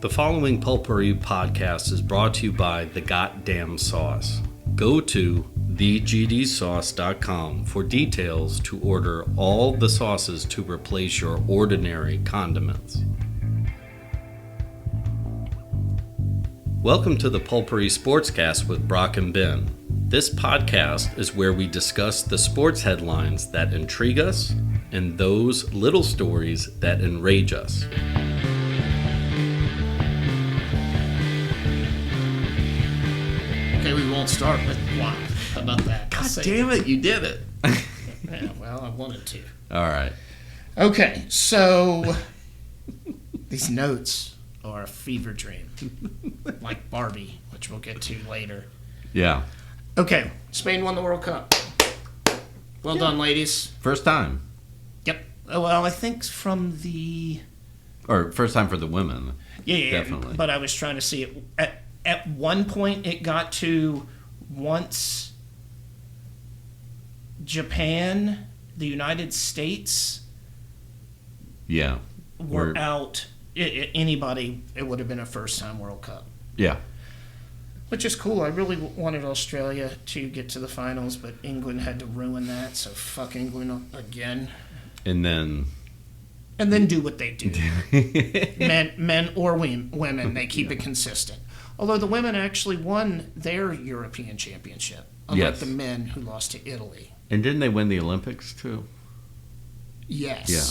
The following Pulppourri podcast is brought to you by The Goddamn Sauce. Go to thegdsauce.com for details to order all the sauces to replace your ordinary condiments. Welcome to the Pulppourri Sportscast with Brock and Ben. This podcast is where we discuss the sports headlines that intrigue us and those little stories that enrage us. Okay, we won't start with wow. How about that? God damn it, you did it. Yeah, well, I wanted to. All right. Okay, so these notes are a fever dream, like Barbie, which we'll get to later. Yeah. Okay, Spain won the World Cup. Well done, ladies. First time. Yep. Well, I think from the... Or first time for the women. Yeah, definitely. But I was trying to see it. At one point, it got to once Japan, the United States, were out. Anybody, it would have been a first-time World Cup. Yeah. Which is cool. I really wanted Australia to get to the finals, but England had to ruin that, so fuck England again. And then do what they do. men or women, they keep it consistent. Although the women actually won their European championship, unlike the men who lost to Italy. And didn't they win the Olympics too? Yes. Yeah.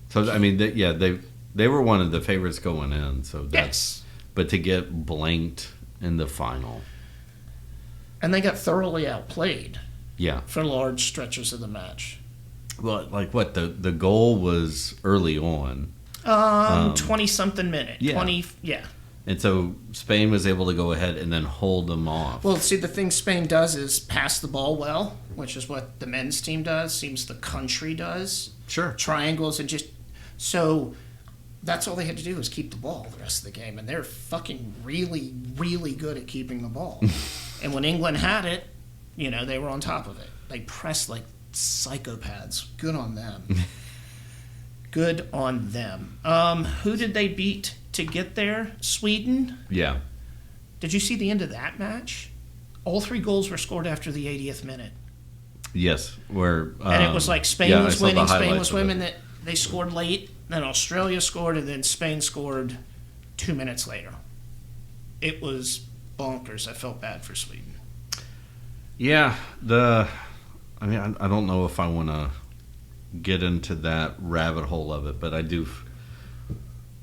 So I mean, they were one of the favorites going in. So that's, but to get blanked in the final, and they got thoroughly outplayed. Yeah. For large stretches of the match. Well, like what the goal was early on. 20-something minute. Yeah. 20. Yeah. And so Spain was able to go ahead and then hold them off. Well, see, the thing Spain does is pass the ball well, which is what the men's team does, seems the country does. Sure. Triangles and just... So that's all they had to do was keep the ball the rest of the game. And they're fucking really, really good at keeping the ball. And when England had it, they were on top of it. They pressed like psychopaths. Good on them. Good on them. Who did they beat to get there? Sweden? Yeah. Did you see the end of that match? All 3 goals were scored after the 80th minute. Yes. And it was like Spain was winning, Spain was winning, that they scored late, then Australia scored, and then Spain scored 2 minutes later. It was bonkers. I felt bad for Sweden. Yeah. I don't know if I want to get into that rabbit hole of it, but I do.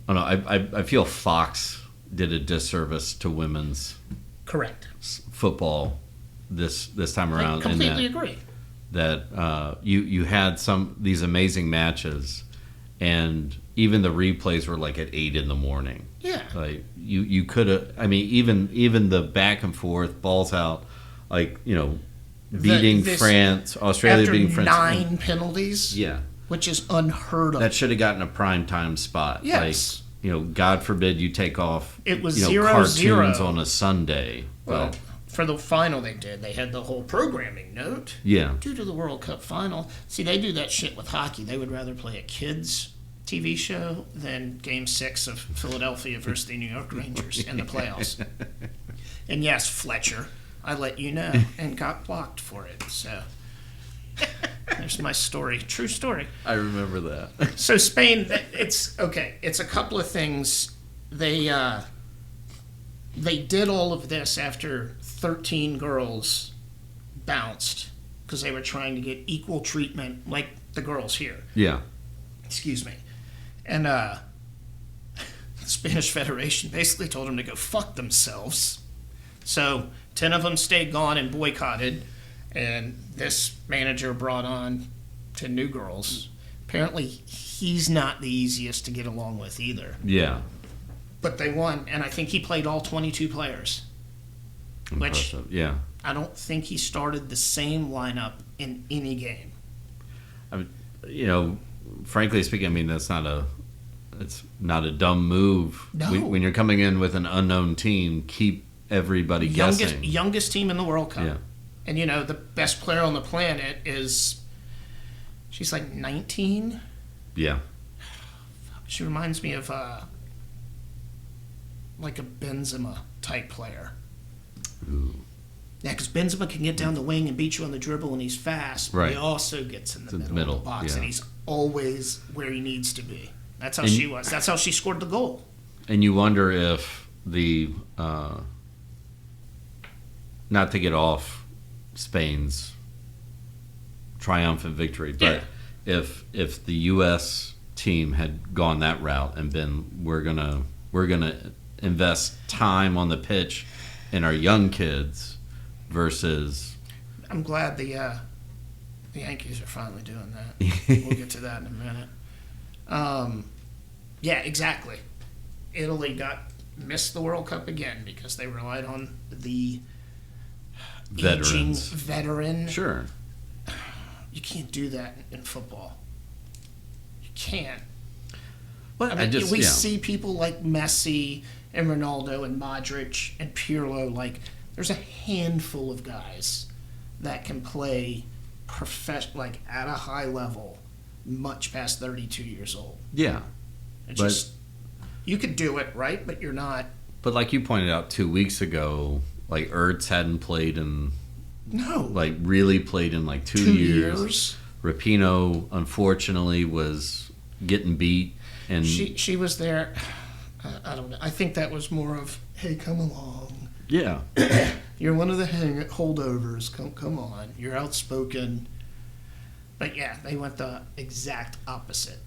I don't know. I feel Fox did a disservice to women's football this time around. I completely agree. That you had these amazing matches, and even the replays were like at 8 a.m. Yeah. Like you could have. I mean, even the back and forth balls out, like beating France, Australia beating France. After 9 penalties? Yeah. Which is unheard of. That should have gotten a primetime spot. Yes. Like, God forbid you take off it was 0-0 cartoons on a Sunday. Well, for the final they did. They had the whole programming note. Yeah. Due to the World Cup final. See, they do that shit with hockey. They would rather play a kids' TV show than Game 6 of Philadelphia versus the New York Rangers in the playoffs. And yes, Fletcher, I let you know, and got blocked for it. So there's my story. True story. I remember that. So Spain, it's okay. It's a couple of things. They did all of this after 13 girls bounced because they were trying to get equal treatment like the girls here. Yeah. Excuse me. And the Spanish Federation basically told them to go fuck themselves. So 10 of them stayed gone and boycotted, and this manager brought on 10 new girls. Apparently, he's not the easiest to get along with either. Yeah. But they won, and I think he played all 22 players. Impressive. Yeah. I don't think he started the same lineup in any game. Frankly speaking, I mean, it's not a dumb move. No. When you're coming in with an unknown team, keep everybody guessing. Youngest team in the World Cup. Yeah. And, the best player on the planet she's like 19. Yeah. She reminds me of like a Benzema type player. Ooh. Yeah, because Benzema can get down the wing and beat you on the dribble, and he's fast. But he also gets in the middle of the box, and he's always where he needs to be. That's how she was. That's how she scored the goal. And you wonder if the not to get off Spain's triumphant victory, but if the U.S. team had gone that route and been we're gonna invest time on the pitch in our young kids versus. I'm glad the Yankees are finally doing that. We'll get to that in a minute. Yeah, exactly. Italy missed the World Cup again because they relied on the aging veteran. Sure. You can't do that in football. You can't. Well, I mean, we see people like Messi and Ronaldo and Modric and Pirlo. Like, there's a handful of guys that can play like at a high level, much past 32 years old. Yeah. You could do it, right? But you're not. But like you pointed out 2 weeks ago, like Ertz hadn't played in. No. Like really played in like 2 years. Rapinoe, unfortunately, was getting beat. And she was there. I don't know. I think that was more of, hey, come along. Yeah. You're one of the holdovers. Come on. You're outspoken. But yeah, they went the exact opposite.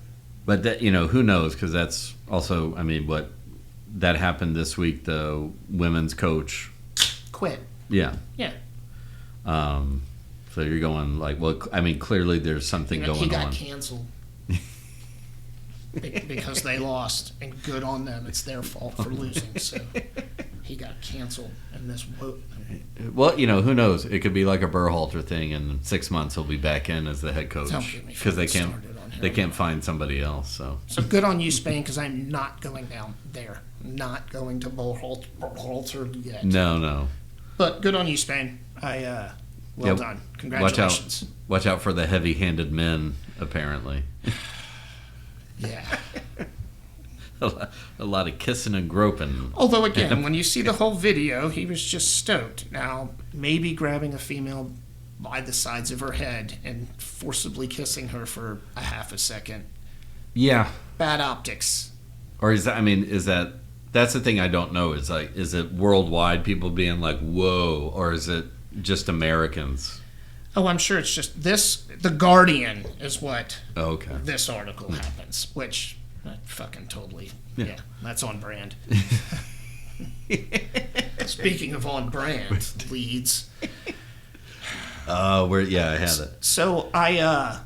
But that, who knows? Because that's also, what that happened this week. The women's coach quit. Yeah. Yeah. So you're going like, well, clearly there's something going on. He got canceled because they lost, and good on them. It's their fault for losing. So he got canceled, and this. Well, who knows? It could be like a Berhalter thing. In 6 months, he'll be back in as the head coach because they can't find somebody else. So good on you, Spain, because I'm not going down there. I'm not going to Berhalter yet. No. But good on you, Spain. Well done. Congratulations. Watch out for the heavy-handed men, apparently. Yeah. A lot of kissing and groping. Although, again, when you see the whole video, he was just stoked. Now, maybe grabbing a female by the sides of her head and forcibly kissing her for a half a second. Yeah. Bad optics. Or is that that's the thing I don't know. Is it worldwide people being like, whoa, or is it just Americans? Oh, I'm sure it's just this. The Guardian is what this article happens, which fucking totally, yeah, that's on brand. Speaking of on brand, Leeds. I had it. So I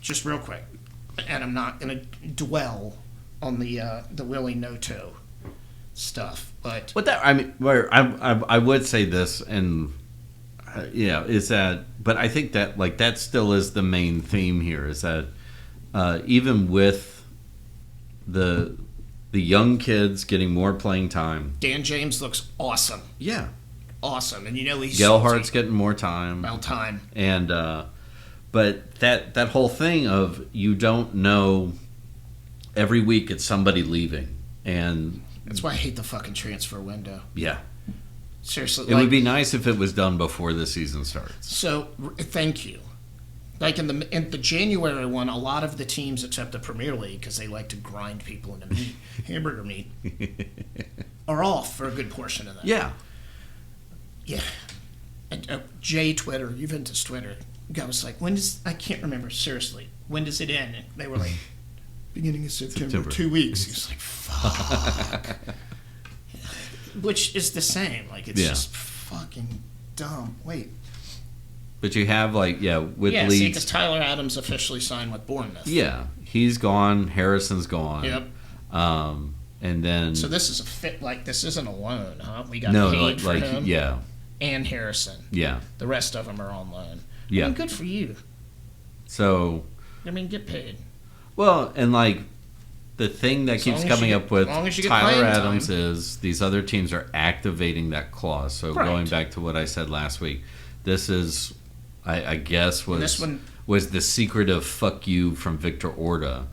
just real quick, and I'm not going to dwell on the Willie Noto stuff, but I would say this, and is that, but I think that like that still is the main theme here, is that even with the young kids getting more playing time, Dan James looks awesome. Yeah, awesome, and he's Gellhardt's getting more time. About time, and but that whole thing of you don't know. Every week it's somebody leaving, and that's why I hate the fucking transfer window. Yeah. Seriously. It would be nice if it was done before the season starts. So, thank you. Like in the January one, a lot of the teams, except the Premier League, because they like to grind people into hamburger meat, are off for a good portion of that. Yeah. Yeah. And, Twitter, Juventus Twitter, guy was like, I can't remember, seriously, when does it end? And they were like, beginning of September. 2 weeks. He was like, fuck. Which is the same. Like, it's just fucking dumb. Wait. But you have, with Leeds. See, because Tyler Adams officially signed with Bournemouth. Yeah. He's gone. Harrison's gone. Yep. And then. So this is a fit, this isn't a loan, huh? We got paid for him. Yeah. And Harrison. Yeah. The rest of them are on loan. Yeah. Good for you. So. Get paid. Well, and the thing that keeps coming up with Tyler Adams is these other teams are activating that clause. So going back to what I said last week, this is, I guess, was the secret of fuck you from Victor Orta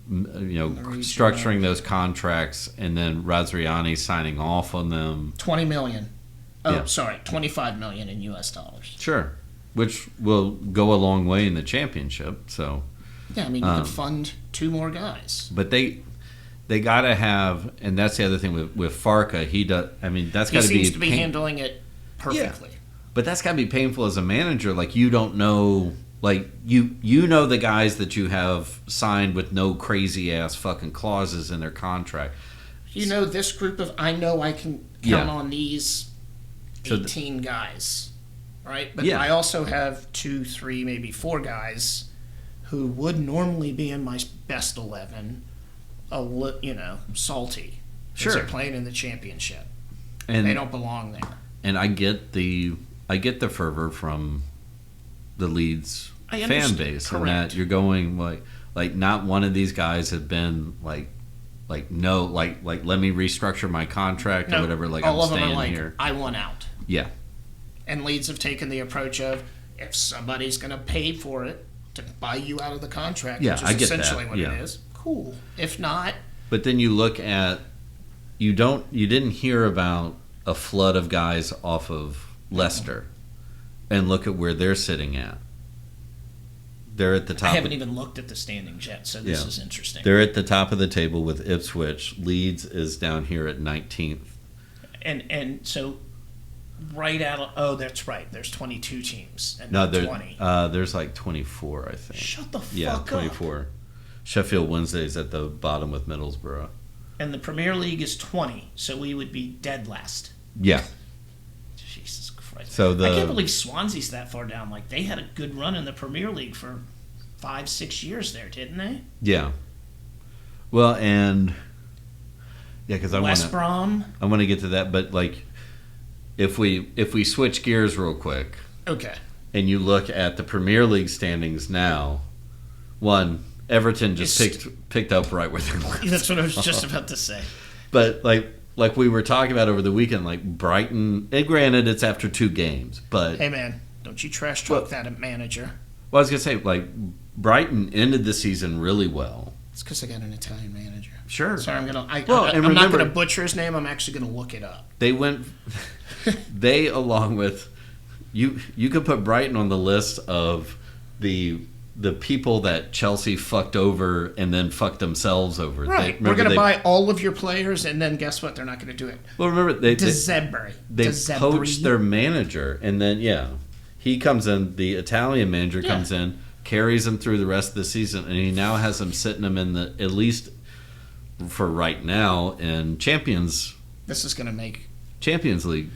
structuring those contracts, and then Razriani signing off on them. $20 million. Oh, sorry, $25 million in U.S. dollars. Sure, which will go a long way in the championship. So yeah, I mean, you could fund 2 more guys. But they got to have, and that's the other thing with Farka. He does. I mean, that's got to be. He seems to be handling it perfectly. Yeah. But that's got to be painful as a manager. Like, you don't know. Like, you know the guys that you have signed with no crazy ass fucking clauses in their contract. You know this group of. I know I can count on these 18 guys, right? But I also have 2, 3, maybe 4 guys who would normally be in my best 11. Salty. Sure. They're playing in the championship. And they don't belong there. And I get the fervor from the Leeds fan base, and that you're going like not one of these guys have been like let me restructure my contract or whatever. Like, all I'm of them staying are like, here. I want out. Yeah. And Leeds have taken the approach of, if somebody's going to pay for it to buy you out of the contract, which is essentially what it is. Cool. If not, but then you look at you didn't hear about a flood of guys off of Leicester, and look at where they're sitting at. They're at the top. I haven't even looked at the standings yet, so this is interesting. They're at the top of the table with Ipswich. Leeds is down here at 19th. And so right out of, that's right, there's 22 teams and no, not 20. There's like 24, I think. Shut the fuck up. Yeah, 24. Sheffield Wednesday's at the bottom with Middlesbrough. And the Premier League is 20, so we would be dead last. Yeah. Jesus Christ. So I can't believe Swansea's that far down. Like, they had a good run in the Premier League for 5-6 years there, didn't they? Yeah. Well, and because I want to get to that, but like, if we switch gears real quick, okay, and you look at the Premier League standings now, Everton just picked up right where they left. That's what I was just about to say. But like we were talking about over the weekend, like Brighton, and granted it's after 2 games, but hey man, don't you trash talk that manager. Well, I was gonna say, like, Brighton ended the season really well. It's because I got an Italian manager. Sure. Sorry, I'm not gonna butcher his name. I'm actually gonna look it up. They along with you could put Brighton on the list of the people that Chelsea fucked over and then fucked themselves over. Right. We're going to buy all of your players, and then guess what? They're not going to do it. Well, remember, they poached their manager, and then, he comes in, the Italian manager comes in, carries them through the rest of the season, and he now has them sitting them in the, at least for right now, in Champions League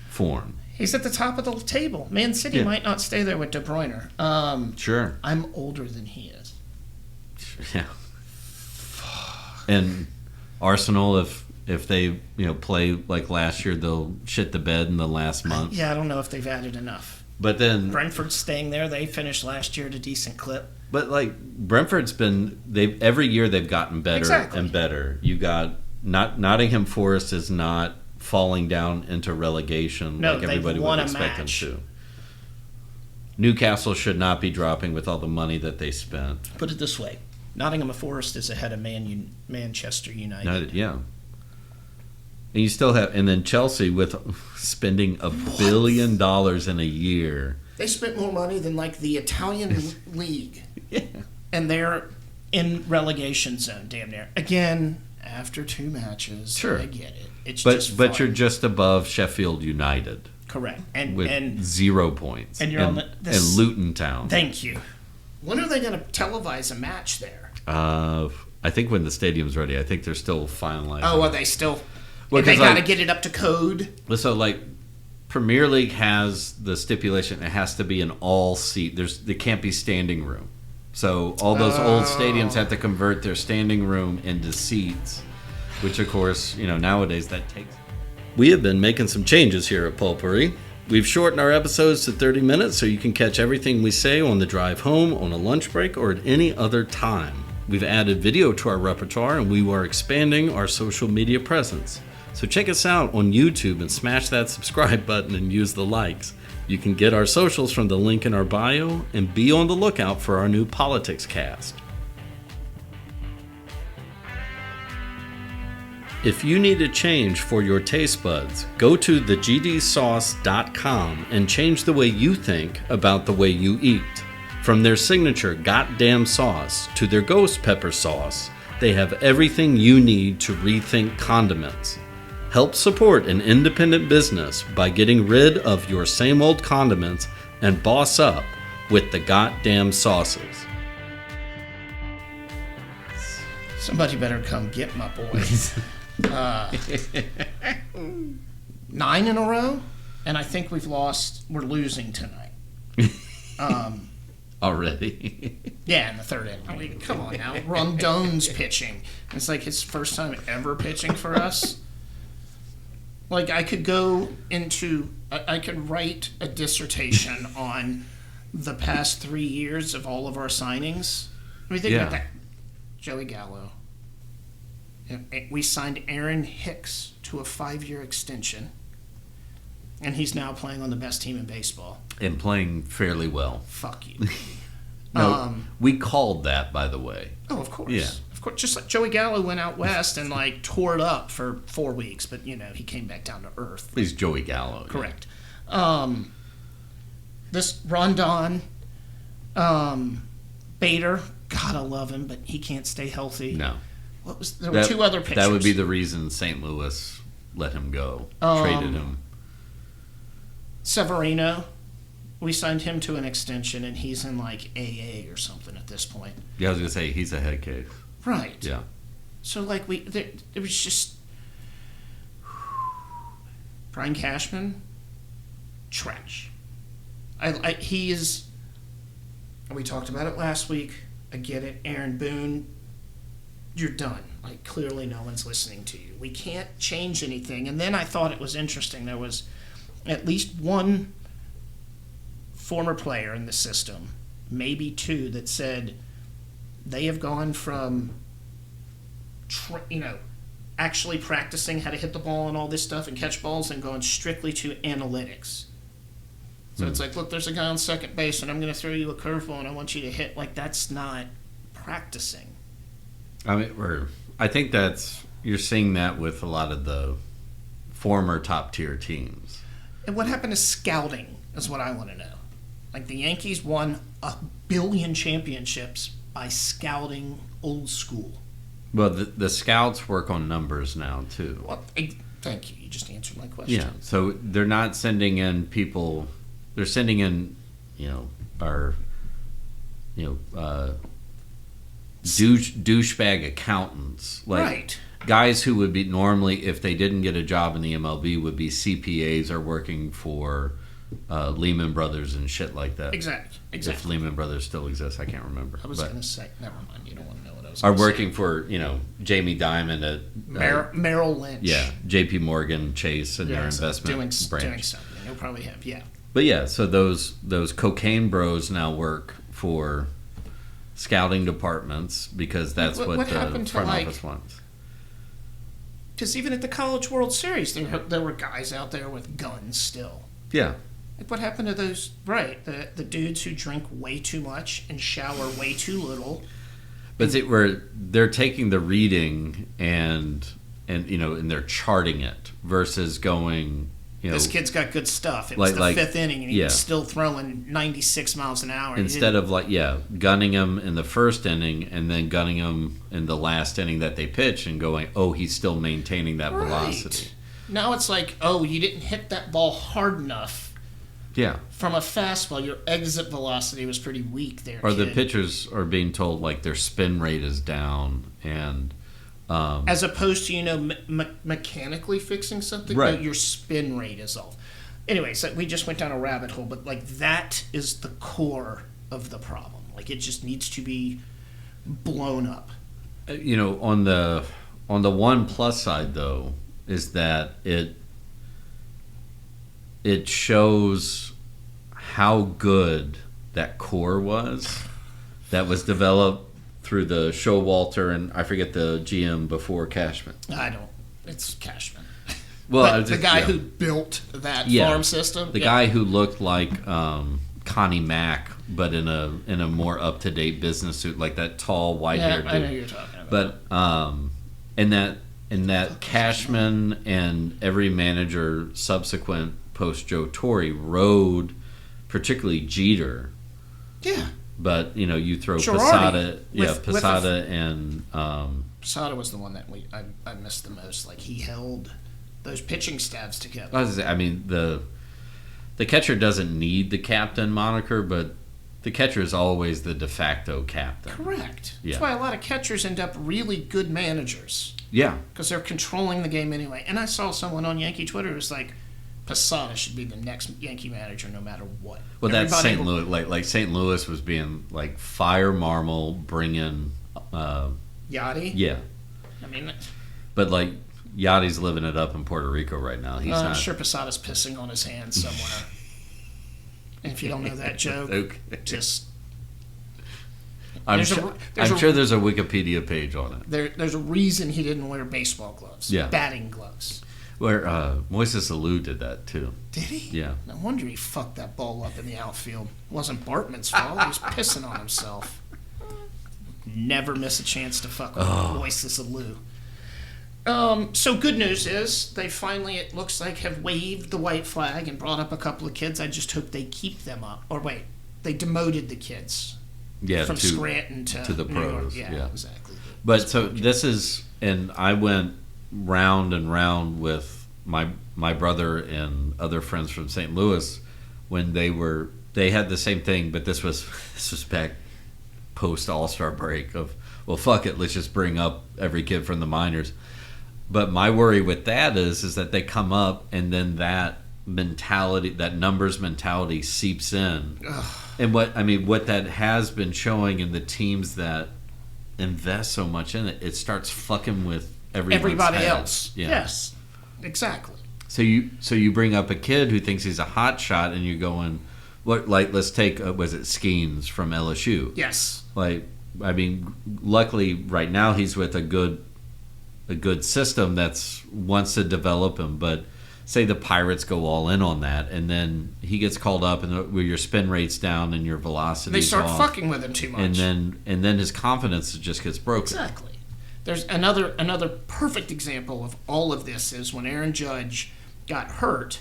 form. He's at the top of the table. Man City might not stay there with De Bruyne. Sure. I'm older than he is. Yeah. And Arsenal, if they play like last year, they'll shit the bed in the last month. Yeah, I don't know if they've added enough. But then Brentford's staying there. They finished last year at a decent clip. But like Brentford's every year they've gotten better and better. You got Nottingham Forest is not falling down into relegation like everybody would expect them to. Newcastle should not be dropping with all the money that they spent. Put it this way, Nottingham Forest is ahead of Manchester United. Yeah. And you still have, and then Chelsea with spending $1 billion in a year. They spent more money than like the Italian league. Yeah. And they're in relegation zone, damn near. Again, after 2 matches. Sure. I get it. It's but you're just above Sheffield United. Correct. And 0 points. And you're and Luton Town. Thank you. When are they going to televise a match there? I think when the stadium's ready. I think they're still finalizing. Oh, are they still? Well, they got to get it up to code. So, like, Premier League has the stipulation it has to be an all-seat. There can't be standing room. So all those old stadiums have to convert their standing room into seats, which, of course, nowadays that takes. We have been making some changes here at Pulppourri. We've shortened our episodes to 30 minutes so you can catch everything we say on the drive home, on a lunch break, or at any other time. We've added video to our repertoire, and we are expanding our social media presence. So check us out on YouTube and smash that subscribe button and use the likes. You can get our socials from the link in our bio and be on the lookout for our new politics cast. If you need a change for your taste buds, go to thegdsauce.com and change the way you think about the way you eat. From their signature goddamn sauce to their ghost pepper sauce, they have everything you need to rethink condiments. Help support an independent business by getting rid of your same old condiments and boss up with the goddamn sauces. Somebody better come get my boys. 9 in a row, and I think we're losing tonight. Already? Yeah, in the third inning. I mean, come on now. Rondon's pitching. It's like his first time ever pitching for us. Like, I could write a dissertation on the past 3 years of all of our signings. I mean, think about that. Joey Gallo. We signed Aaron Hicks to a 5-year extension, and he's now playing on the best team in baseball. And playing fairly well. Fuck you. No, we called that, by the way. Oh, of course. Yeah. Of course. Just like Joey Gallo went out west and, like, tore it up for 4 weeks, but, you know, he came back down to earth. He's Joey Gallo. Correct. Yeah. This Rondon, Bader, God, I love him, but he can't stay healthy. No. There were 2 other pitchers. That would be the reason St. Louis let him go, traded him. Severino, we signed him to an extension, and he's in, like, AA or something at this point. Yeah, I was going to say, he's a head case. Right. Yeah. So, like, it was just... Brian Cashman, trash. He is... We talked about it last week. I get it. Aaron Boone, you're done. Like, clearly no one's listening to you. We can't change anything. And then I thought it was interesting. There was at least one former player in the system, maybe 2, that said they have gone from, actually practicing how to hit the ball and all this stuff and catch balls and going strictly to analytics. So it's like, look, there's a guy on second base, and I'm going to throw you a curveball, and I want you to hit. Like, that's not practicing. I mean, I think you're seeing that with a lot of the former top-tier teams. And what happened to scouting is what I want to know. Like, the Yankees won 1 billion championships by scouting old school. Well, the scouts work on numbers now, too. Well, thank you. You just answered my question. Yeah, so they're not sending in people... They're sending in, douchebag accountants. Like, right. Guys who would be normally, if they didn't get a job in the MLB, would be CPAs or working for Lehman Brothers and shit like that. Exactly. If Lehman Brothers still exists, I can't remember. I was going to say, never mind. You don't want to know what I was going to say. Are working for, Jamie Dimon at... Merrill Lynch. Yeah, JP Morgan, Chase, and their investment branch. Doing something. He'll probably have, yeah. But yeah, so those cocaine bros now work for scouting departments because that's what the front office wants. Because even at the College World Series, there were guys out there with guns still. Yeah. Like, what happened to those? Right, the dudes who drink way too much and shower way too little. But they're taking the reading and they're charting it versus going. This kid's got good stuff. It was the 5th inning, and he's still throwing 96 miles an hour. Instead of gunning him in the first inning and then gunning him in the last inning that they pitch and going, he's still maintaining that velocity. Now it's like, you didn't hit that ball hard enough. Yeah. From a fastball, your exit velocity was pretty weak there. Or the pitchers are being told like their spin rate is down and. As opposed to, mechanically fixing something, right. But your spin rate is off. Anyway, so we just went down a rabbit hole, but, like, that is the core of the problem. Like, it just needs to be blown up. On the one plus side, though, is that it shows how good that core was that was developed through the Showalter and I forget the GM before Cashman. It's Cashman. Well, the guy who built that farm system. The guy who looked like Connie Mack, but in a more up to date business suit, like that tall white haired dude. I know who you're talking about. But and that Cashman and every manager subsequent post Joe Torre rode, particularly Jeter. Yeah. But, you throw Girardi Posada and... Posada was the one that I missed the most. Like, he held those pitching staffs together. The catcher doesn't need the captain moniker, but the catcher is always the de facto captain. Correct. Yeah. That's why a lot of catchers end up really good managers. Yeah. Because they're controlling the game anyway. And I saw someone on Yankee Twitter who was like, Posada should be the next Yankee manager no matter what. Well, that's St. Louis. Like St. Louis was being like fire Marmol, bring in... Yachty? Yeah. I mean... But like... Yachty's living it up in Puerto Rico right now. I'm sure Posada's pissing on his hands somewhere. And if you don't know that joke, okay. just... I'm sure there's a Wikipedia page on it. There's a reason he didn't wear baseball gloves. Yeah. Batting gloves. Where Moises Alou did that too. Did he? Yeah. No wonder he fucked that ball up in the outfield. It wasn't Bartman's fault. He was pissing on himself. Never miss a chance to fuck with Moises Alou. So good news is they finally, it looks like, have waved the white flag and brought up a couple of kids. I just hope they keep them up. Or wait, they demoted the kids. Yeah, from Scranton to the New pros. York. Yeah, exactly. But so this is, and I went round and round with my brother and other friends from St. Louis when they had the same thing, but this was back post All-Star break of, well, fuck it, let's just bring up every kid from the minors. But my worry with that is that they come up and then that mentality, that numbers mentality seeps in. Ugh. And what that has been showing in the teams that invest so much in it, it starts fucking with everybody else. Yeah. Yes, exactly. So you bring up a kid who thinks he's a hot shot and you're going, what? Like, let's take was it Skeens from LSU? Yes. Luckily right now he's with a good system that's wants to develop him, but say the Pirates go all in on that and then he gets called up and where your spin rate's down and your velocity, they start fucking with him too much, and then his confidence just gets broken. Exactly. There's another perfect example of all of this is when Aaron Judge got hurt.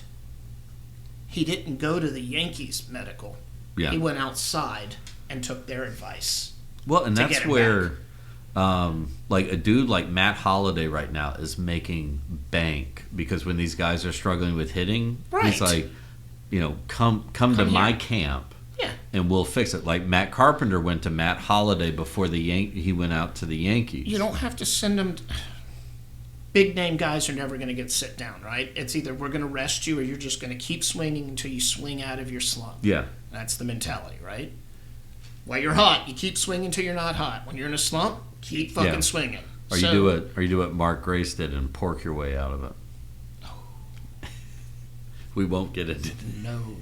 He didn't go to the Yankees medical. Yeah. He went outside and took their advice. Well, and that's where like a dude like Matt Holliday right now is making bank because when these guys are struggling with hitting, right. He's like, come to my camp, and we'll fix it. Like Matt Carpenter went to Matt Holliday before he went out to the Yankees. You don't have to send him. Big name guys are never going to get sit down, right? It's either we're going to rest you or you're just going to keep swinging until you swing out of your slump. Yeah, that's the mentality, right? While you're hot, you keep swinging until you're not hot. When you're in a slump, keep fucking swinging. Or you do what Mark Grace did and pork your way out of it. No. We won't get into it. No.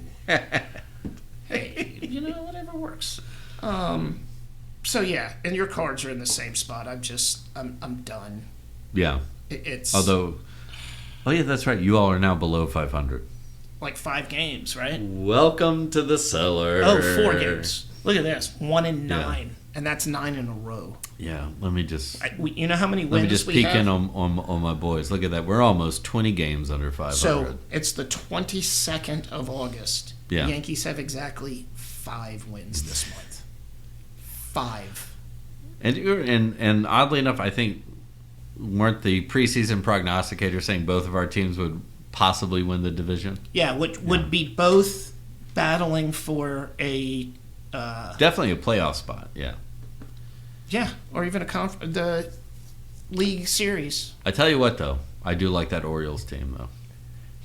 Hey, whatever works. So yeah, and your cards are in the same spot. I'm done. Yeah. It's although, that's right. You all are now below 500. Like 5 games, right? Welcome to the cellar. 4 games. Look at this, 1-9, and that's 9 in a row. Yeah, let me just. You know how many wins we have? Let me just peek in on my boys. Look at that. We're almost 20 games under 500. So it's the 22nd of August. Yeah. The Yankees have exactly 5 wins this month. 5. And oddly enough, I think weren't the preseason prognosticators saying both of our teams would possibly win the division? Yeah, which would be both battling for a definitely a playoff spot. Yeah. Yeah, or even the league series. I tell you what, though, I do like that Orioles team, though.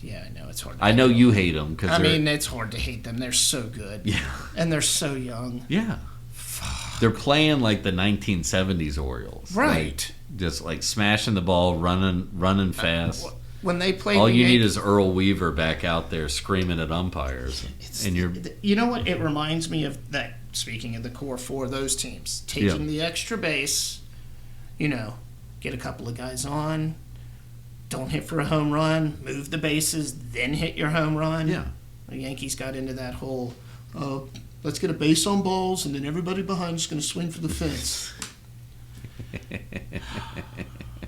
Yeah, I know it's hard. I know you hate them because it's hard to hate them. They're so good. Yeah, and they're so young. Yeah, fuck. They're playing like the 1970s Orioles, right? Like, just like smashing the ball, running fast. When they play, all you need is Earl Weaver back out there screaming at umpires, and you're. You know what? It reminds me of that. Speaking of the core 4 of those teams, taking the extra base, get a couple of guys on, don't hit for a home run, move the bases, then hit your home run. Yeah. The Yankees got into that whole, let's get a base on balls, and then everybody behind is going to swing for the fence.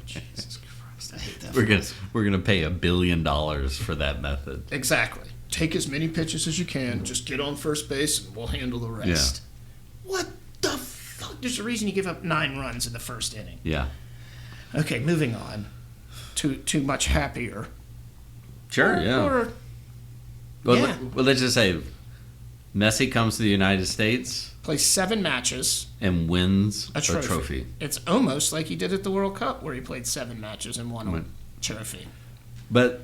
Jesus Christ. we're gonna pay $1 billion for that method. Exactly. Take as many pitches as you can. Just get on first base, and we'll handle the rest. Yeah. What the fuck? There's a reason you give up 9 runs in the first inning. Yeah. Okay, moving on to much happier. Sure. Well, let's just say Messi comes to the United States, plays 7 matches, and wins a trophy. It's almost like he did at the World Cup, where he played 7 matches and won a trophy. But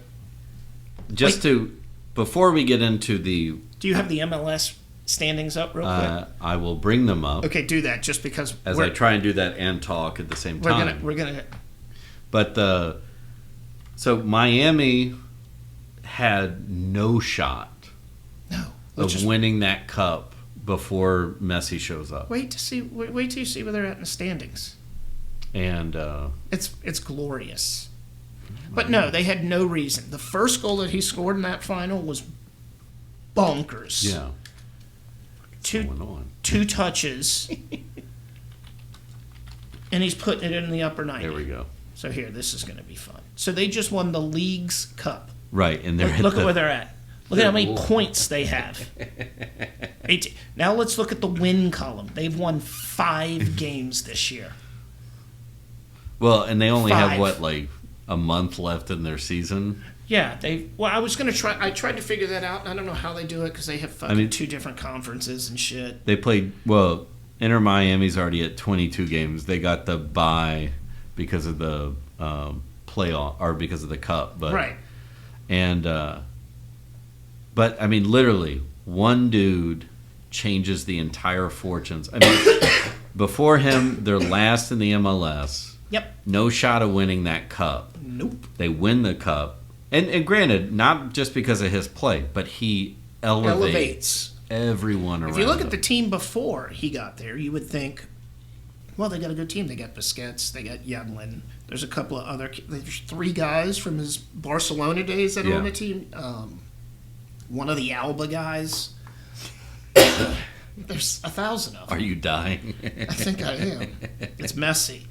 before we get into the... Do you have the MLS standings up real quick? I will bring them up. Okay, do that, just because... As I try and do that and talk at the same time. We're gonna... But so Miami had no shot of winning that cup before Messi shows up. Wait till you see where they're at in the standings. And it's glorious. But no, they had no reason. The first goal that he scored in that final was bonkers. Yeah. Two touches. And he's putting it in the upper 90. There we go. So here, this is going to be fun. So they just won the league's cup. Right, and look at where they're at. Look at how many points they have. Now let's look at the win column. They've won 5 games this year. Well, and they only have a month left in their season. Yeah, I was going to try. I tried to figure that out. I don't know how they do it because they have 2 different conferences and shit. They played Inter Miami's already at 22 games. They got the bye because of the playoff or because of the cup, but right. And but I mean, literally, one dude changes the entire fortunes. I mean, before him, they're last in the MLS. Yep. No shot of winning that cup. Nope. They win the cup, and granted, not just because of his play, but he elevates everyone around. If you look at the team before he got there, you would think, well, they got a good team. They got Busquets. They got Yedlin. There's a couple of there's 3 guys from his Barcelona days that are on the team. One of the Alba guys. There's 1,000 of them. Are you dying? I think I am. It's Messi.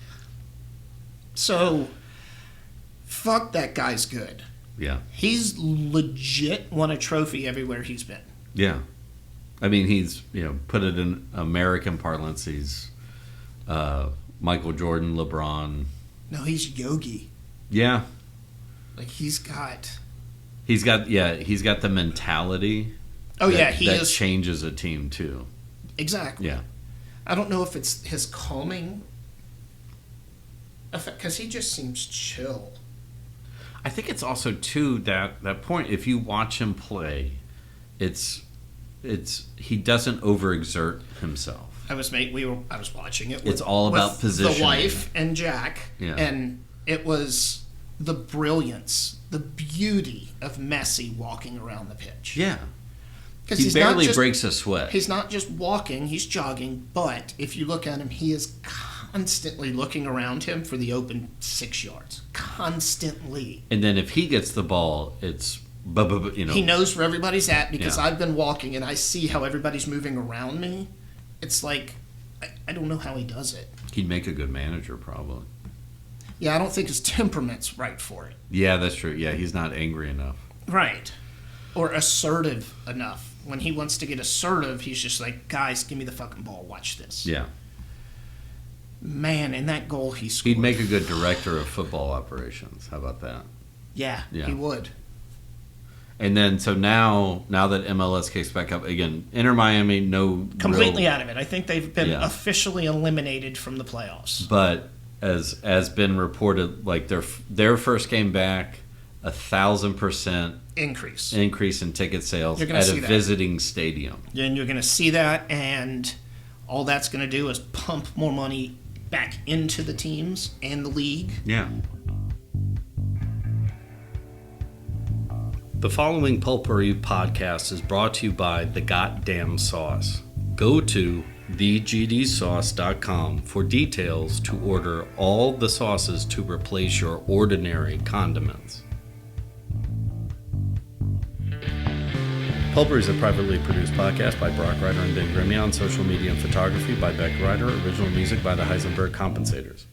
So, fuck, that guy's good. Yeah. He's legit won a trophy everywhere he's been. Yeah. I mean, he's, put it in American parlance, he's Michael Jordan, LeBron. No, he's Yogi. Yeah. Like, he's got the mentality. Oh, that changes a team, too. Exactly. Yeah. I don't know if it's his calming effect, because he just seems chill. I think it's also, too, that point, if you watch him play, he doesn't overexert himself. I was watching it. It's all about positioning. The wife and Jack, yeah. And it was the brilliance, the beauty of Messi walking around the pitch. Yeah, because he barely breaks a sweat. He's not just walking; he's jogging. But if you look at him, he is constantly looking around him for the open 6 yards, constantly. And then if he gets the ball, it's He knows where everybody's at because Yeah. I've been walking and I see how everybody's moving around me. It's like, I don't know how he does it. He'd make a good manager, probably. Yeah, I don't think his temperament's right for it. Yeah, that's true. Yeah, he's not angry enough. Right. Or assertive enough. When he wants to get assertive, he's just like, guys, give me the fucking ball. Watch this. Yeah. Man, in that goal he scored. He'd make a good director of football operations. How about that? Yeah. He would. And then, so now that MLS kicks back up, again, Inter Miami, completely out of it. I think they've been officially eliminated from the playoffs. But as been reported, like their first game back, 1,000% increase in ticket sales at a visiting stadium. And you're going to see that, and all that's going to do is pump more money back into the teams and the league. Yeah. The following Pulppourri podcast is brought to you by The Goddamn Sauce. Go to thegdsauce.com for details to order all the sauces to replace your ordinary condiments. Pulppourri is a privately produced podcast by Brock Ryder and Ben Grimmie, on social media and photography by Beck Ryder, original music by the Heisenberg Compensators.